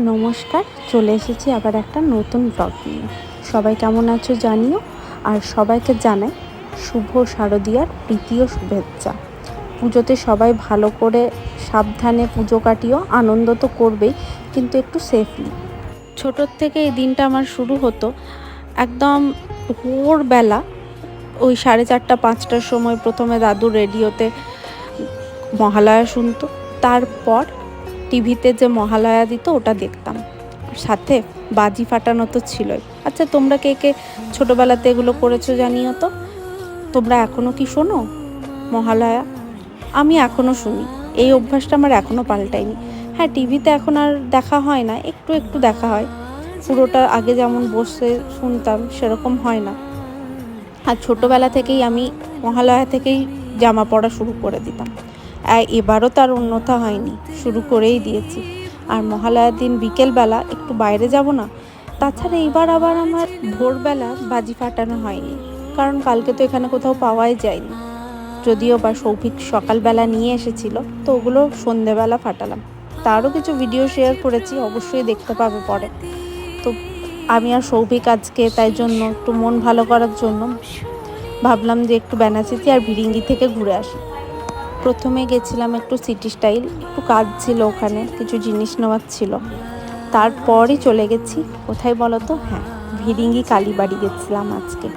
নমস্কার, চলে এসেছি আবার একটা নতুন ব্লগ নিয়ে। সবাই কেমন আছো জানিও, আর সবাইকে জানাই শুভ শারদীয়ার প্রীতি ও শুভেচ্ছা। পুজোতে সবাই ভালো করে সাবধানে পুজো কাটিও, আনন্দ তো করবেই কিন্তু একটু সেফলি। ছোটোর থেকে এই দিনটা আমার শুরু হতো একদম ভোরবেলা, ওই 4:30-5টার সময় প্রথমে দাদু রেডিওতে মহালয়া শুনতো, তারপর টিভিতে যে মহালয়া দিত ওটা দেখতাম, সাথে বাজি ফাটানো তো ছিলই। আচ্ছা, তোমরা কে কে ছোটোবেলাতে এগুলো করেছো জানিও তো। তোমরা এখনও কি শোনো মহালয়া? আমি এখনও শুনি, এই অভ্যাসটা আমার এখনও পাল্টায়নি। হ্যাঁ, টিভিতে এখন আর দেখা হয় না, একটু একটু দেখা হয়, পুরোটা আগে যেমন বসে শুনতাম সেরকম হয় না। আর ছোটোবেলা থেকেই আমি মহালয়া থেকেই জামা পরা শুরু করে দিতাম। এবারও তার অন্যথা হয়নি, শুরু করেই দিয়েছি। আর মহালয়ার দিন বিকেলবেলা একটু বাইরে যাব না। তাছাড়া এবার আবার আমার ভোরবেলা বাজি ফাটানো হয়নি, কারণ কালকে তো এখানে কোথাও পাওয়াই যায়নি। যদিও বা সৌভিক সকালবেলা নিয়ে এসেছিল, তো ওগুলো সন্ধেবেলা ফাটালাম। তারও কিছু ভিডিও শেয়ার করেছি, অবশ্যই দেখতে পাবে পরে। তো আমি আর সৌভিক আজকে তাই জন্য একটু মন ভালো করার জন্য ভাবলাম যে একটু বেনাচিতি আর ভিরিঙ্গি থেকে ঘুরে আসি। প্রথমে গেছিলাম একটু সিটি স্টাইল, একটু কাজ ছিল ওখানে, কিছু জিনিস নেওয়ার ছিল। তারপরই চলে গেছি কোথায় বলো তো? হ্যাঁ, ভিরিঙ্গি কালীবাড়ি গেছিলাম আজকে।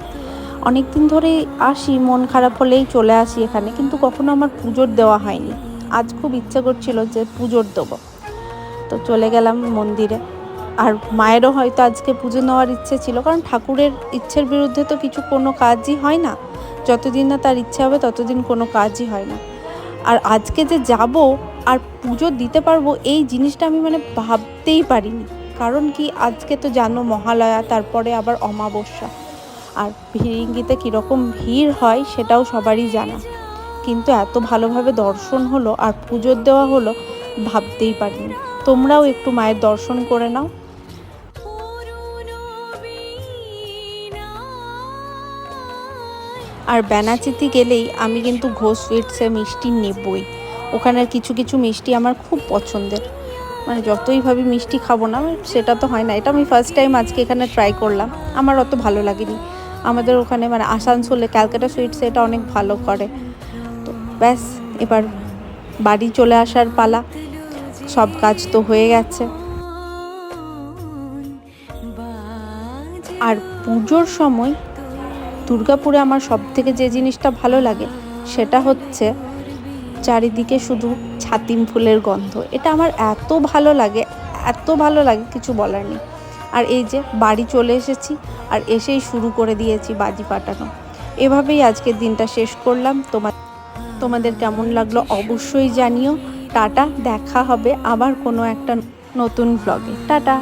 অনেক দিন ধরে আসি, মন খারাপ হলেই চলে আসি এখানে, কিন্তু কখনো আমার পুজোর দেওয়া হয়নি। আজ খুব ইচ্ছা করছিল যে পুজোর দেবো, তো চলে গেলাম মন্দিরে। আর মায়েরও হয়তো আজকে পুজো নেওয়ার ইচ্ছে ছিল, কারণ ঠাকুরের ইচ্ছের বিরুদ্ধে তো কিছু কোনো কাজই হয় না। যতদিন না তার ইচ্ছে হবে ততদিন কোনো কাজই হয় না। আর আজকে যে যাব আর পুজো দিতে পারবো, এই জিনিসটা আমি ভাবতেই পারিনি। কারণ কি, আজকে তো জানো মহালয়া, তারপরে আবার অমাবস্যা। আর ভিরিঙ্গিতে কীরকম ভিড় হয় সেটাও সবারই জানা। কিন্তু এত ভালোভাবে দর্শন হলো আর পুজোর দেওয়া হলো, ভাবতেই পারিনি। তোমরাও একটু মায়ের দর্শন করে নাও। আর বেনাচিতি গেলেই আমি কিন্তু ঘোষ সুইটসে মিষ্টি নেবই। ওখানের কিছু কিছু মিষ্টি আমার খুব পছন্দের, যতই ভাবি মিষ্টি খাবো না সেটা তো হয় না। এটা আমি ফার্স্ট টাইম আজকে এখানে ট্রাই করলাম, আমার অত ভালো লাগেনি। আমাদের ওখানে আসানসোলে ক্যালকাটা সুইটস এটা অনেক ভালো করে। তো ব্যাস, এবার বাড়ি চলে আসার পালা। সব কাজ তো হয়ে গেছে। আর পুজোর সময় দুর্গাপুরে আমার সব থেকে যে জিনিসটা ভালো লাগে সেটা হচ্ছে চারিদিকে শুধু ছাতিম ফুলের গন্ধ। এটা আমার এত ভালো লাগে, এত ভালো লাগে, কিছু বলার নেই। আর এই যে বাড়ি চলে এসেছি, আর এসেই শুরু করে দিয়েছি বাজি ফাটানো। এভাবেই আজকের দিনটা শেষ করলাম। তোমাদের কেমন লাগলো অবশ্যই জানিও। টাটা, দেখা হবে আবার কোনো একটা নতুন ব্লগে। টাটা।